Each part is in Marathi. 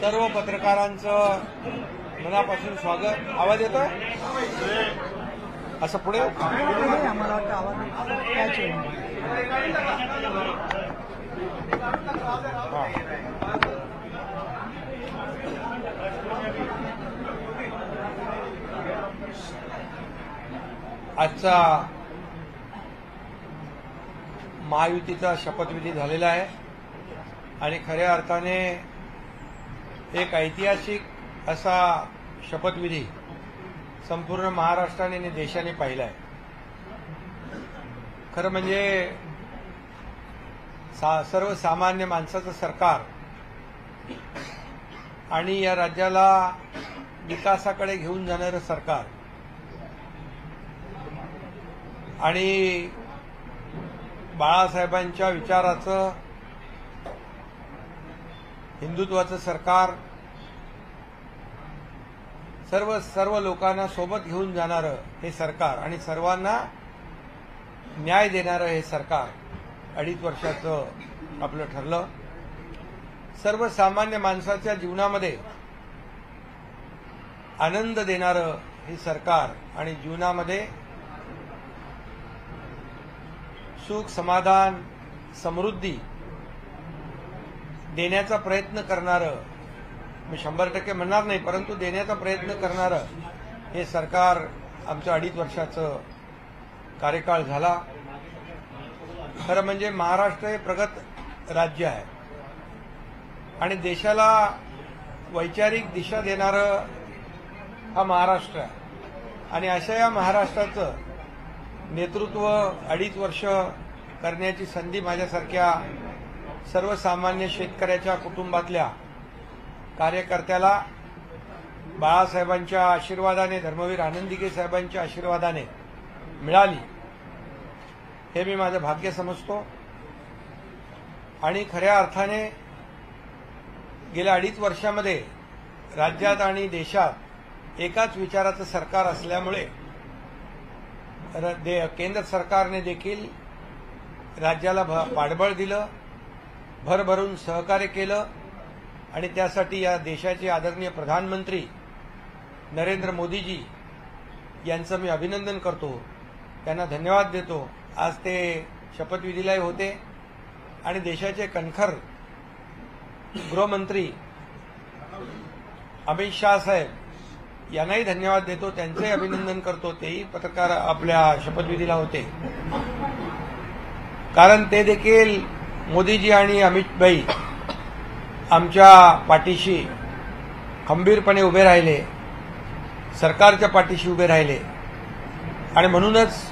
सर्व पत्रकारांचं मनापासून स्वागत। आवाज येतोय? असं पुढे आम्हाला वाटतं आवाज आजचा महायुतीचा शपथविधी झालेला आहे आणि खऱ्या अर्थाने एक ऐतिहासिक असा शपथविधी संपूर्ण महाराष्ट्राने आणि देशाने पाहिला आहे। खरं म्हणजे सर्वसामान्य माणसाचं सरकार आणि या राज्याला विकासाकडे घेऊन जाणारं सरकार आणि बाळासाहेबांच्या विचाराचं हिंदुत्वाचं सरकार सर्व लोकांना सोबत घेऊन जाणारं हे सरकार आणि सर्वांना न्याय देणारं हे सरकार 2.5 वर्षाचं आपलं ठरलं। सर्वसामान्य माणसाच्या जीवनामध्ये आनंद देणारं हे सरकार आणि जीवनामध्ये सुख समाधान समृद्धी देण्याचा प्रयत्न करणारं, मी 100% म्हणणार नाही परंतु देण्याचा प्रयत्न करणारं हे सरकार आमचं 2.5 वर्षाचं कार्यकाळ झाला। खरं म्हणजे महाराष्ट्र हे प्रगत राज्य आहे आणि देशाला वैचारिक दिशा देणारं हा महाराष्ट्र आहे आणि अशा या महाराष्ट्राचं नेतृत्व 2.5 वर्ष करण्याची संधी माझ्यासारख्या सर्वसामान्य शेतकऱ्याच्या कुटुंबातल्या कार्यकर्त्याला बाळासाहेबांच्या आशीर्वादाने, धर्मवीर आनंदीके साहेबांच्या आशीर्वादाने मिळाली हे मी माझं भाग्य समजतो। आणि खऱ्या अर्थाने गेल्या 2.5 वर्षामध्ये राज्यात आणि देशात एकाच विचाराचं सरकार असल्यामुळे केंद्र सरकारने देखील राज्याला पाठबळ दिलं, भरभरून सहकार्य केलं आणि त्यासाठी या देशाचे आदरणीय प्रधानमंत्री नरेंद्र मोदीजी यांचं मी अभिनंदन करतो, त्यांना धन्यवाद देतो। आज ते शपथविधीलाही होते आणि देशाचे कणखर गृहमंत्री अमित शाह साहेब यांनाही धन्यवाद देतो, त्यांचंही अभिनंदन करतो। तेही पत्रकार आपल्या शपथविधीला होते कारण ते देखील मोदीजी आणि अमित भाई आमच्या पाठीशी खंबीरपणे उभे राहिले, सरकारच्या पाठीशी उभे राहिले आणि म्हणूनच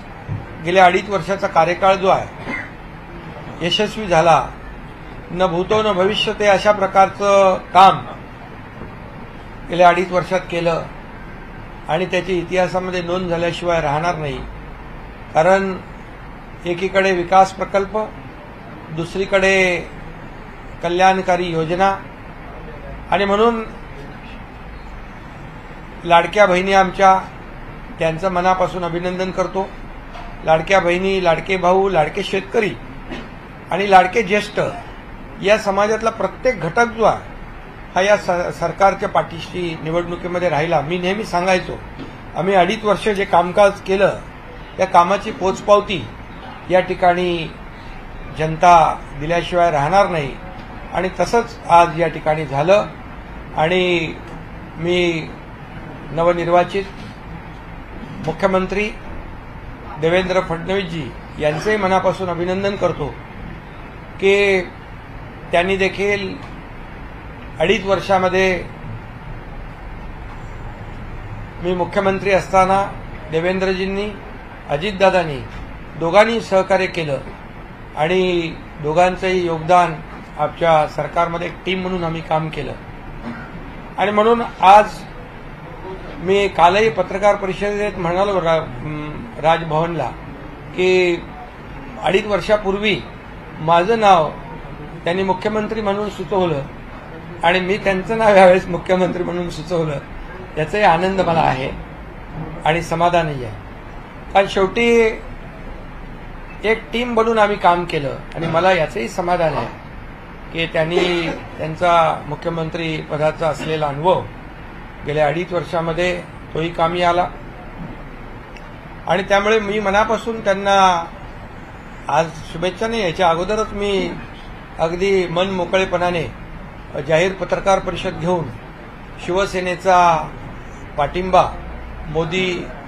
गेल्या 2.5 वर्षाचा कार्यकाळ जो आहे यशस्वी झाला। न भूतो न भविष्य ते अशा प्रकारचं काम गेल्या 2.5 वर्षात केलं आणि त्याची इतिहासामध्ये नोंद झाल्याशिवाय राहणार नाही। कारण एकीकडे विकास प्रकल्प, दुसरीकडे कल्याणकारी योजना आणि म्हणून लाडक्या बहिणी आमच्या त्यांचं मनापासून अभिनंदन करतो। लाडक्या बहिणी, लाडके भाऊ, लाडके शेतकरी आणि लाडके ज्येष्ठ या समाजातला प्रत्येक घटक जो आहे हा या सरकारच्या पाठीशी निवडणुकीमध्ये राहिला। मी नेहमी सांगायचो आम्ही 2.5 वर्ष जे कामकाज केलं त्या कामाची पोचपावती या ठिकाणी जनता दिल्याशिवाय राहणार नाही आणि तसंच आज या ठिकाणी झालं आणि मी नवनिर्वाचित मुख्यमंत्री देवेंद्र फडणवीसजी यांचंही मनापासून अभिनंदन करतो की त्यांनी देखील 2.5 वर्षामध्ये मी मुख्यमंत्री असताना देवेंद्रजींनी, अजितदादांनी दोघांनी सहकार्य केलं आणि दोघांचंही योगदान आमच्या सरकारमध्ये एक टीम म्हणून आम्ही काम केलं आणि म्हणून आज मी कालही पत्रकार परिषदेत म्हणालो राजभवनला की 2.5 वर्षापूर्वी माझं नाव त्यांनी मुख्यमंत्री म्हणून सुचवलं आणि मी त्यांचं नाव यावेळेस मुख्यमंत्री म्हणून सुचवलं, याचाही आनंद मला आहे आणि समाधानही आहे। कारण शेवटी एक टीम बनून आम्ही काम केलं आणि मला याचंही समाधान आहे की त्यांनी त्यांचा मुख्यमंत्री पदाचा असलेला अनुभव गेल्या 2.5 वर्षामध्ये तोही कामी आला आणि त्यामुळे मी मनापासून त्यांना आज शुभेच्छा नाही, याच्या अगोदरच मी अगदी मन मोकळेपणाने जाहीर पत्रकार परिषद घेऊन शिवसेनेचा पाठिंबा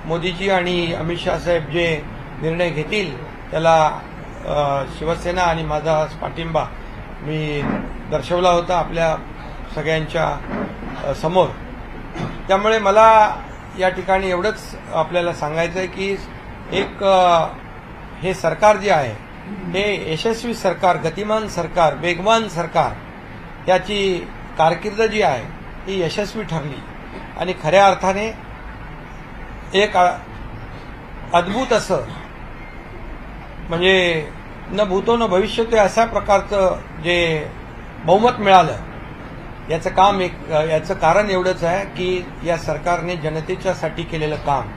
मोदीजी आणि अमित शाह साहेब जे निर्णय घेतील त्याला शिवसेना आणि माझा पाठिंबा मी दर्शवला होता आपल्या सगळ्यांच्या समोर. त्यामुळे मला या ठिकाणी एवढंच आपल्याला सांगायचं आहे की एक हे सरकार जे आहे हे यशस्वी सरकार, गतिमान सरकार, वेगवान सरकार, याची कारकीर्द जी आहे ही यशस्वी ठरली आणि खऱ्या अर्थाने एक अद्भुत असं म्हणजे न भूतो न भविष्यते अशा प्रकारचं जे बहुमत मिळालं याचं कारण एवढंच आहे की या सरकारने जनतेच्यासाठी केलेलं काम.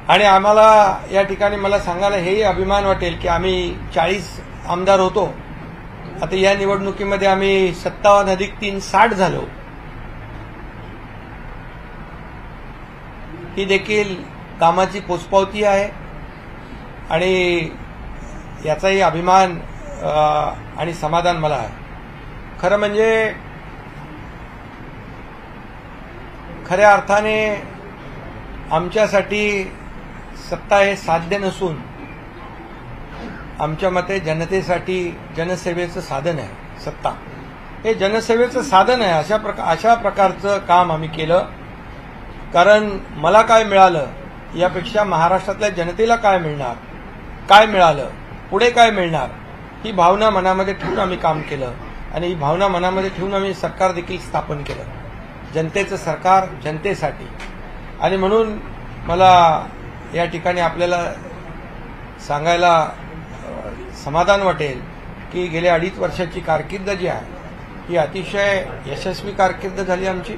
आणि आम्हाला या ठिकाणी मला सांगायला हेही अभिमान वाटेल की आम्ही 40 आमदार होतो, आता या निवडणुकीमध्ये आम्ही 57+3 60 झालो. ही देखील कामाची पोचपावती आहे आणि याचाही अभिमान आणि समाधान मला आहे. खरं म्हणजे खऱ्या अर्थाने आमच्यासाठी सत्ता हे साध्य नसून आमच्या मते जनतेसाठी जनसेवेचं साधन आहे. सत्ता हे जनसेवेचं साधन आहे. अशा प्रकारचं काम आम्ही केलं. कारण मला काय मिळालं यापेक्षा महाराष्ट्रातल्या जनतेला काय मिळणार, काय मिळालं, पुढे काय मिळणार, ही भावना मनामध्ये ठेवून आम्ही काम केलं आणि ही भावना मनामध्ये ठेवून आम्ही सरकार देखील स्थापन केलं. जनतेचं सरकार जनतेसाठी. आणि म्हणून मला या ठिकाणी आपल्याला सांगायला समाधान वाटेल की गेल्या 2.5 वर्षाची कारकीर्द जी आहे ही अतिशय यशस्वी कारकीर्द झाली आमची.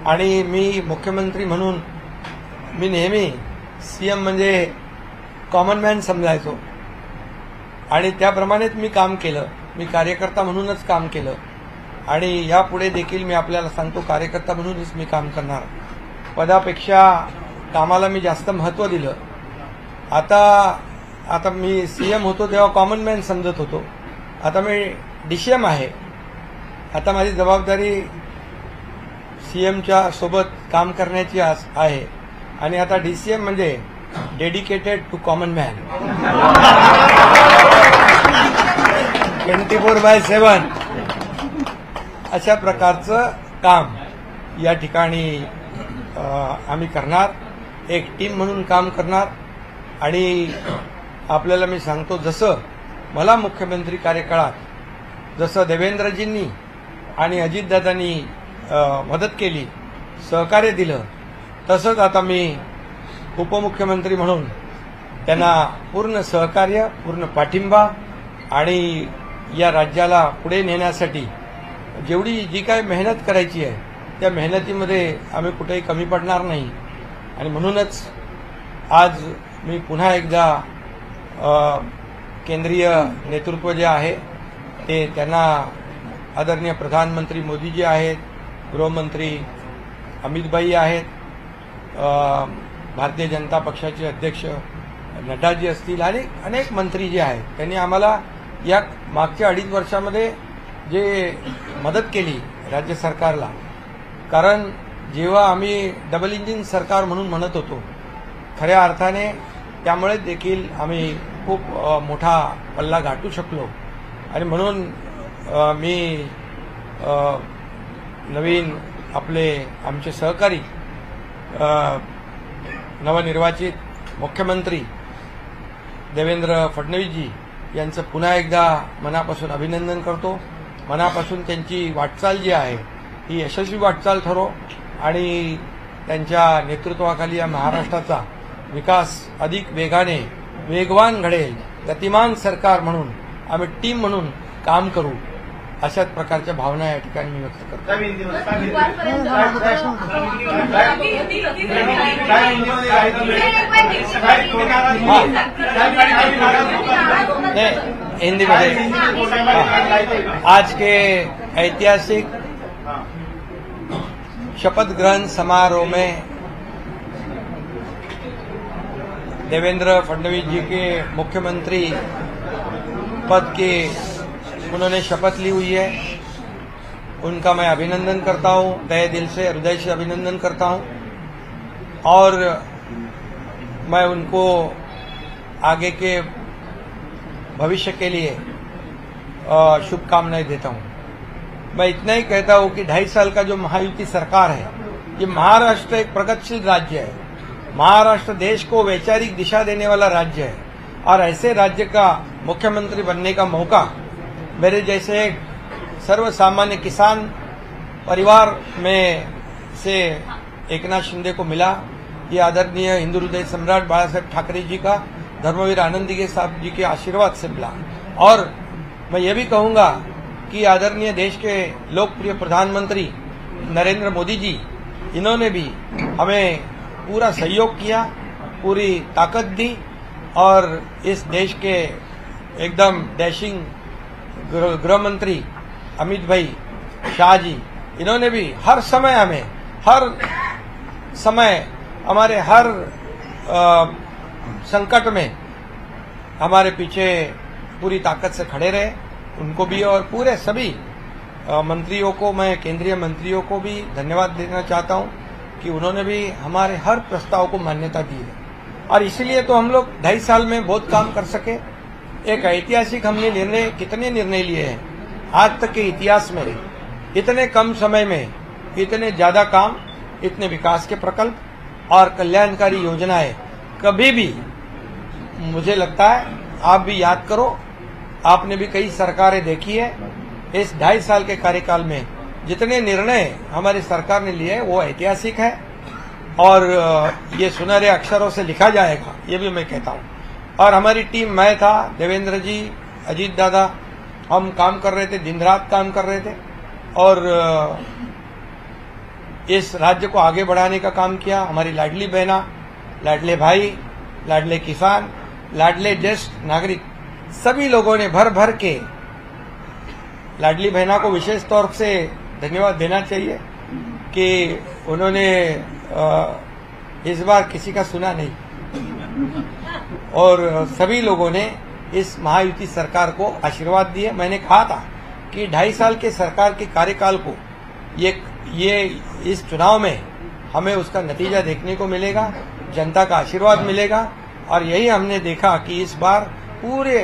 आणि मी मुख्यमंत्री म्हणून मी नेहमी सीएम म्हणजे कॉमन मॅन समजायचो आणि त्याप्रमाणेच मी काम केलं. मी कार्यकर्ता म्हणूनच काम केलं आणि यापुढे देखील मी आपल्याला सांगतो कार्यकर्ता म्हणूनच मी काम करणार. पदापेक्षा कामाला मी जास्त महत्त्व दिलं. आता मी सीएम होतो तेव्हा कॉमन मॅन समजत होतो, आता मी डीसीएम आहे. आता माझी जबाबदारी सीएमच्या सोबत काम करण्याची आहे आणि आता डीसीएम म्हणजे डेडिकेटेड टू कॉमन मॅन. 24/7 अशा प्रकारचं काम या ठिकाणी आम्ही करणार. एक टीम म्हणून काम करणार. आणि आपल्याला मी सांगतो जसं मला मुख्यमंत्री कार्यकाळात जसं देवेंद्रजींनी आणि अजितदादांनी मदत केली, सहकार्य दिलं, तसंच आता मी उपमुख्यमंत्री म्हणून त्यांना पूर्ण सहकार्य, पूर्ण पाठिंबा आणि या राज्याला पुढे नेण्यासाठी जेवढी जी काही मेहनत करायची आहे त्या मेहनतीमध्ये आम्ही कुठेही कमी पडणार नाही. आणि म्हणूनच आज मी पुन्हा एकदा केंद्रीय नेतृत्व जे आहे ते त्यांना आदरणीय प्रधानमंत्री मोदीजी आहेत, गृहमंत्री अमितभाई आहेत, भारतीय जनता पक्षाचे अध्यक्ष नड्डाजी असतील आणि अनेक मंत्री जे आहेत त्यांनी आम्हाला या मागच्या 2.5 वर्षामध्ये जे मदत केली राज्य सरकारला. कारण जेव्हा आम्ही डबल इंजिन सरकार म्हणून म्हणत होतो खऱ्या अर्थाने त्यामुळे देखील आम्ही खूप मोठा पल्ला गाठू शकलो. आणि म्हणून मी नवीन आमचे सहकारी नवनिर्वाचित मुख्यमंत्री देवेंद्र फडणवीसजी यांचं पुन्हा एकदा मनापासून अभिनंदन करतो. मनापासून त्यांची वाटचाल जी आहे ही यशस्वी वाटचाल ठरो आणि त्यांच्या नेतृत्वाखाली या महाराष्ट्राचा विकास अधिक वेगवान घडेल. गतिमान सरकार म्हणून आम्ही टीम म्हणून काम करू अशाच प्रकारच्या भावना या ठिकाणी मी व्यक्त करतो. हिंदी में आज के ऐतिहासिक शपथ ग्रहण समारोह में देवेंद्र फडणवीस जी के मुख्यमंत्री पद के उन्होंने शपथ ली हुई है। उनका मैं अभिनंदन करता हूं, तहे दिल से हृदय से अभिनंदन करता हूं और मैं उनको आगे के भविष्य के लिए शुभकामनाएं देता हूं। मैं इतना ही कहता हूं कि 2.5 साल का जो महायुति सरकार है, ये महाराष्ट्र एक प्रगतिशील राज्य है। महाराष्ट्र देश को वैचारिक दिशा देने वाला राज्य है और ऐसे राज्य का मुख्यमंत्री बनने का मौका मेरे जैसे एक सर्वसामान्य किसान परिवार में से एकनाथ शिंदे को मिला। ये आदरणीय हिंदू हृदय सम्राट बाला साहेब ठाकरे जी का, धर्मवीर आनंदी साहब जी के आशीर्वाद से मिला। और मैं ये भी कहूंगा कि आदरणीय देश के लोकप्रिय प्रधानमंत्री नरेंद्र मोदी जी, इन्होंने भी हमें पूरा सहयोग किया, पूरी ताकत दी और इस देश के एकदम डैशिंग गृह मंत्री अमित भाई शाह जी, इन्होंने भी हर समय हमारे हर संकट में हमारे पीछे पूरी ताकत से खड़े रहे। उनको भी और पूरे सभी मंत्रियों को, मैं केंद्रीय मंत्रियों को भी धन्यवाद देना चाहता हूं कि उन्होंने भी हमारे हर प्रस्ताव को मान्यता दी है और इसलिए तो हम लोग 2.5 साल में बहुत काम कर सके। एक ऐतिहासिक हमने कितने निर्णय लिए हैं आज तक के इतिहास में, इतने कम समय में इतने ज्यादा काम, इतने विकास के प्रकल्प और कल्याणकारी योजनाएं कभी भी, मुझे लगता है आप भी याद करो, आपने भी कई सरकारें देखी है, इस 2.5 साल के कार्यकाल में जितने निर्णय हमारी सरकार ने लिए वो ऐतिहासिक है और ये सुनहरे अक्षरों से लिखा जाएगा, ये भी मैं कहता हूं। और हमारी टीम, मैं था, देवेंद्र जी, अजीत दादा, हम काम कर रहे थे, दिन रात काम कर रहे थे और इस राज्य को आगे बढ़ाने का काम किया। हमारी लाडली बहना, लाडले भाई, लाडले किसान, लाडले ज्येष्ठ नागरिक, सभी लोगों ने भर भर के, लाडली बहना को विशेष तौर से धन्यवाद देना चाहिए कि उन्होंने इस बार किसी का सुना नहीं और सभी लोगों ने इस महायुति सरकार को आशीर्वाद दिए। मैंने कहा था कि 2.5 साल के सरकार के कार्यकाल को ये इस चुनाव में हमें उसका नतीजा देखने को मिलेगा, जनता का आशीर्वाद मिलेगा और यही हमने देखा कि इस बार पूरे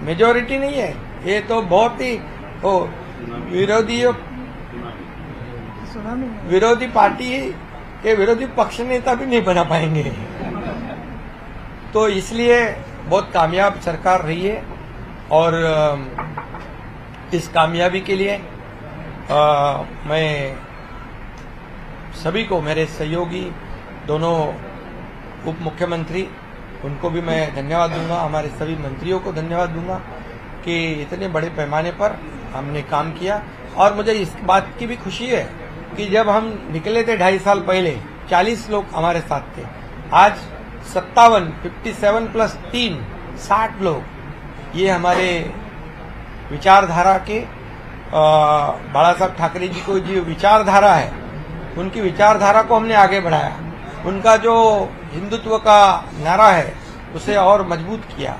मेजॉरिटी नहीं है, ये तो बहुत ही विरोधी पार्टी के विरोधी पक्ष नेता भी नहीं बना पाएंगे। तो इसलिए बहुत कामयाब सरकार रही है और इस कामयाबी के लिए मैं सभी को, मेरे सहयोगी दोनों उप मुख्यमंत्री, उनको भी मैं धन्यवाद दूंगा, हमारे सभी मंत्रियों को धन्यवाद दूंगा कि इतने बड़े पैमाने पर हमने काम किया। और मुझे इस बात की भी खुशी है कि जब हम निकले थे 2.5 साल पहले, 40 लोग हमारे साथ थे, आज 57 प्लस 3, 60 लोग, ये हमारे विचारधारा के बाला साहब ठाकरे जी को जो विचारधारा है, उनकी विचारधारा को हमने आगे बढ़ाया। उनका जो हिंदुत्व का नारा है उसे और मजबूत किया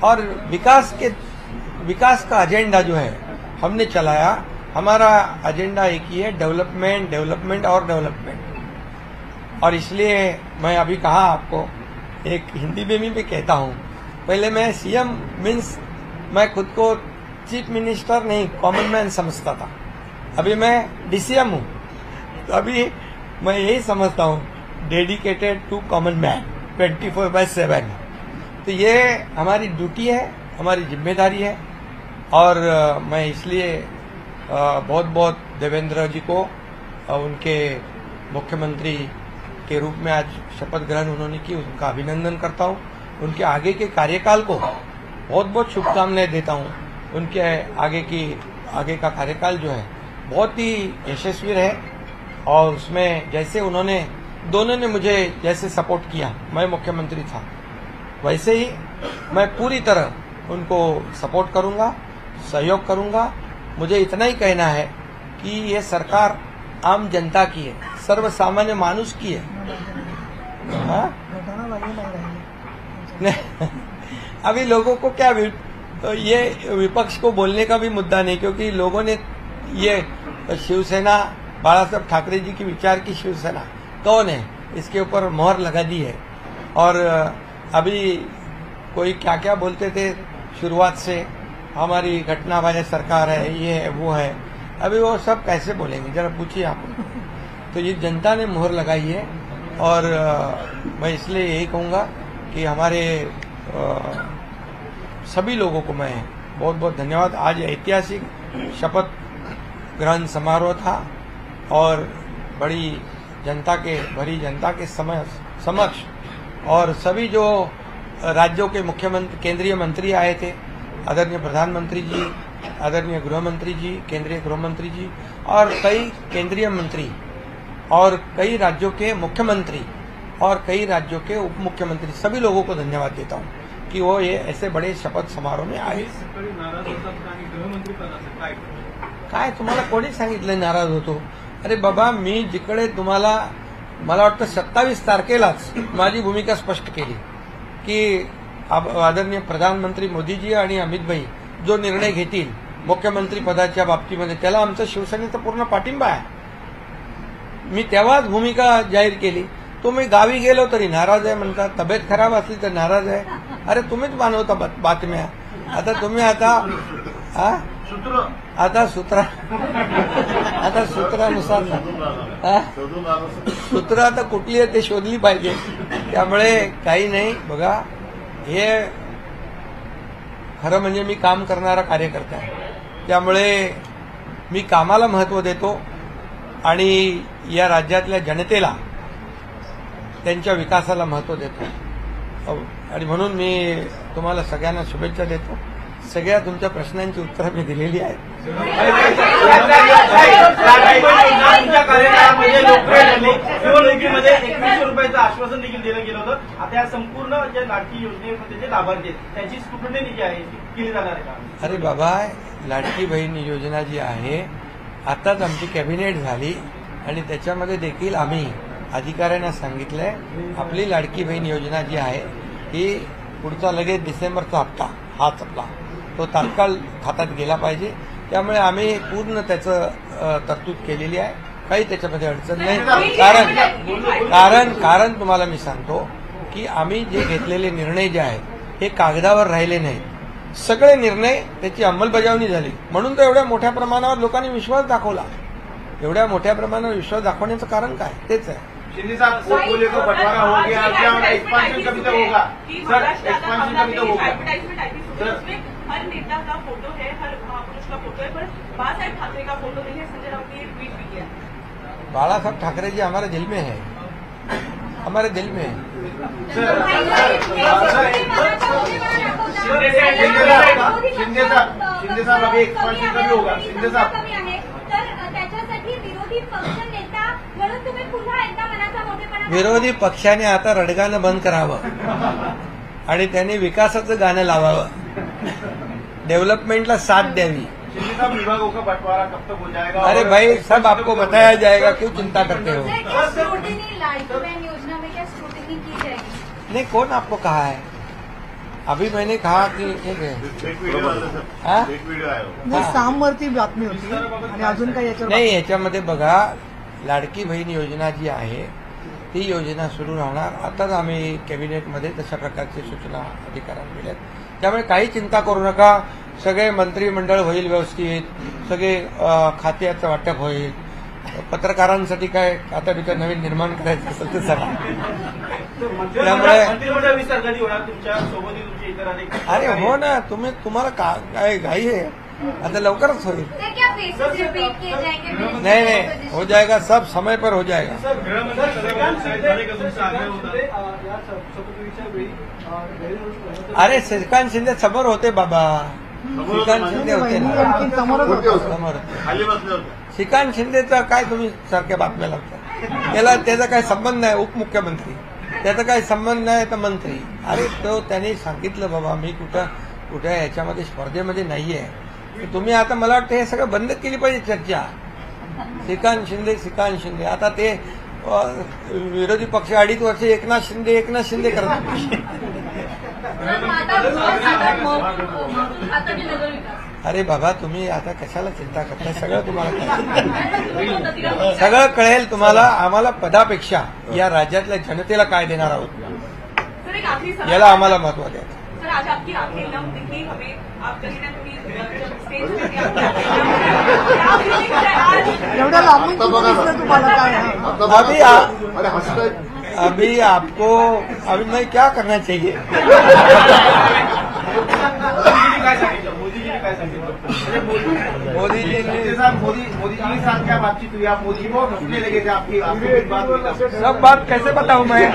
और विकास का एजेंडा जो है हमने चलाया। हमारा एजेंडा एक ही है, डेवलपमेंट, डेवलपमेंट और डेवलपमेंट। और इसलिए मैं अभी कहा आपको, एक हिंदी में भी कहता हूं, पहले मैं सीएम मीन्स मैं खुद को चीफ मिनिस्टर नहीं, कॉमन मैन समझता था। अभी मैं डीसीएम हूं, तो अभी मैं यही समझता हूं, डेडिकेटेड टू कॉमन मैन 24/7। तो ये हमारी ड्यूटी है, हमारी जिम्मेदारी है और मैं इसलिए बहुत बहुत देवेंद्र जी को उनके मुख्यमंत्री के रूप में आज शपथ ग्रहण उन्होंने की, उनका अभिनंदन करता हूं। उनके आगे के कार्यकाल को बहुत बहुत शुभकामनाएं देता हूं। उनके आगे का कार्यकाल जो है बहुत ही यशस्वी रहे और उसमें जैसे दोनों ने मुझे जैसे सपोर्ट किया, मैं मुख्यमंत्री था, वैसे ही मैं पूरी तरह उनको सपोर्ट करूंगा, सहयोग करूंगा। मुझे इतना ही कहना है कि ये सरकार आम जनता की है, सर्वसामान्य मानुष की है। हाँ? घटना लगे नहीं रहेंगे। नहीं, अभी लोगों को क्या ये विपक्ष को बोलने का भी मुद्दा नहीं, क्योंकि लोगों ने ये शिवसेना, बाला साहब ठाकरे जी की विचार की शिवसेना कौन है, इसके ऊपर मोहर लगा दी है। और अभी कोई क्या क्या बोलते थे शुरुआत से, हमारी घटना वाले सरकार है, ये है वो है, अभी वो सब कैसे बोलेंगे, जरा पूछिए आप। तो ये जनता ने मोहर लगाई है। और मैं इसलिए यही कहूंगा कि हमारे सभी लोगों को मैं बहुत बहुत धन्यवाद। आज ऐतिहासिक शपथ ग्रहण समारोह था और बड़ी भरी जनता के समक्ष और सभी जो राज्यों के मुख्यमंत्री, केंद्रीय मंत्री आए थे, आदरणीय प्रधानमंत्री जी, आदरणीय गृह मंत्री जी, केंद्रीय गृह मंत्री जी और कई केंद्रीय मंत्री और कई राज्यों के मुख्यमंत्री और कई राज्यों के उप मुख्यमंत्री, सभी लोगों को धन्यवाद देता हूं कि वो ये ऐसे बड़े शपथ समारोह में आए। काय तुम्हाला कोणी सांगितलं नाराज होतो? अरे बाबा, मी जिकडे तुम्हाला, मला वाटतं 27 तारखेलाच माझी भूमिका स्पष्ट केली की आदरणीय प्रधानमंत्री मोदीजी आणि अमित भाई जो निर्णय घेतील मुख्यमंत्री पदाच्या बाबतीमध्ये, त्याला आमचा शिवसेनेचा पूर्ण पाठिंबा आहे। मी तेव्हाच भूमिका जाहीर केली। तुम्ही गावी गेलो तरी नाराज आहे म्हणता, तब्येत खराब असली तर नाराज आहे। अरे तुम्हीच मानवता बातम्या। आता तुम्ही सूत्रानुसार सूत्र आता कुठली आहे ते शोधली पाहिजे। त्यामुळे काही नाही, बघा हे खरं म्हणजे मी काम करणारा कार्यकर्ता आहे, त्यामुळे मी कामाला महत्व देतो आणि या राज्यातल्या जनतेला, त्यांच्या विकासाला महत्व देतो। आणि म्हणून मी तुम्हाला सगळ्यांना शुभेच्छा देतो। सगळ्या तुमच्या प्रश्नांची उत्तरं मी दिलेली आहेत। निवडणुकीमध्ये 2100 रुपयाचं आश्वासन देखील दिलं गेलं होतं। आता या संपूर्ण ज्या लाडकी योजनेमध्ये जे लाभार्थी आहेत त्यांची स्क्रुटनी जी आहे केली जाणार आहे का? अरे बाबा, लाडकी बहीण योजना जी आहे, आताच आमची कॅबिनेट झाली आणि त्याच्यामध्ये देखील आम्ही अधिकाऱ्यांना सांगितलंय आपली लाडकी बहीण योजना जी आहे ही पुढचा लगेच डिसेंबरचा हप्ता हाच आपला तो तात्काळ खात्यात गेला पाहिजे। त्यामुळे आम्ही पूर्ण त्याचं तरतूद केलेली आहे, काही त्याच्यामध्ये अडचण नाही। कारण तुम्हाला मी सांगतो की आम्ही जे घेतलेले निर्णय जे आहेत हे कागदावर राहिले नाहीत, सगळे निर्णय त्याची अंमलबजावणी झाली। म्हणून तर एवढ्या मोठ्या प्रमाणावर लोकांनी विश्वास दाखवला। एवढ्या मोठ्या प्रमाणावर विश्वास दाखवण्याचं कारण काय? तेच आहे। शिंदे साहब, पोर्टफोलियो का बंटवारा हो गया, क्या एक्सपांशन कभी तक होगा? सर, एक्सपांशन कभी तक होगा? हर नेता का फोटो है, हर महापुरुष का फोटो है, पर बाला साहब ठाकरे का फोटो नहीं है। संजय राउत ने ट्वीट भी किया। बाला साहब ठाकरे जी हमारे दिल में है, हमारे दिल में है। शिंदे साहब अभी एक्सपांशन कभी होगा? शिंदे साहब, विरोधी पक्षाने आता रडगाणं बंद करावं आणि त्यांनी विकासाचं गाणं लावावं, डेव्हलपमेंटला साथ द्यावी। शिंदे साहब, विभागों का बंटवारा कब तक हो जाएगा? अरे भाई, सब आपको बताया जाएगा, क्यों चिंता करते हो? लाडकी बहन योजना में क्या स्क्रूटिनी की जाएगी? नहीं, कौन आपको कहा है? अभी मैंने कहा कि नाही, सामवरती बातमी होती आणि अजून काही याच्यावर नाही, याच्यामध्ये बघा, लाडकी बहीण योजना जी आहे ती योजना सुरू राहणार। आताच आम्ही कॅबिनेटमध्ये तशा प्रकारची सूचना अधिकाऱ्यांना दिल्यात, त्यामुळे काही चिंता करू नका। सगळे मंत्रिमंडळ होईल व्यवस्थित, सगळे खात्याचं वाटप होईल। पत्रकारांसाठी काय आता बिचार नवीन निर्माण करायचं असेल तर सगळं, त्यामुळे मंत्रिमंडळ विस्तार कधी होणार तुमच्या सोबत? तुमचे इतर अधिकारी? अरे हो ना, तुम्हाला काय घाई है? आता लवकरच होईल। नहीं, हो जाएगा, सब समय पर हो जाएगा। अरे श्रीकांत शिंदे समोर होते बाबा, श्रीकांत शिंदे होते ना समोर। श्रीकांत शिंदेचा काय तुम्ही सारख्या बातम्या लावता? त्याचा काय संबंध नाही, उपमुख्यमंत्री। त्याचा काही संबंध नाही तर मंत्री. अरे तो त्यांनी सांगितलं बाबा मी कुठं याच्यामध्ये स्पर्धेमध्ये नाहीये. तुम्ही आता मला वाटतं हे सगळं बंद केली पाहिजे चर्चा. श्रीकांत शिंदे आता ते विरोधी पक्ष 2.5 वर्ष एकनाथ शिंदे करतात. अरे बाबा तुम्ही आता कशाला चिंता करताय, सगळं तुम्हाला सगळं कळेल तुम्हाला. आम्हाला पदापेक्षा या राज्यातल्या जनतेला काय देणार आहोत सर एक आखिरी सवाल, याला आम्हाला महत्व द्यायचं. सर आज आपकी आंखें नम दिखी हमें, आप कहीं ना कहीं जब स्टेज पे थे, आपकी आंखें नम दिखी. आज एवढ्या लांबून कुठं दिसलं तुम्हाला काय? अभी आपको अभी मैं क्या करना चाहिए. मोदीजीने काय सांगितलं? मोदीजी ने मोदी जी के साथ क्या बातचीत हुई? आप मोदी जी बहुत हंसने लगे थे, आपकी बात हुई. सब बात कैसे बताऊं मैं.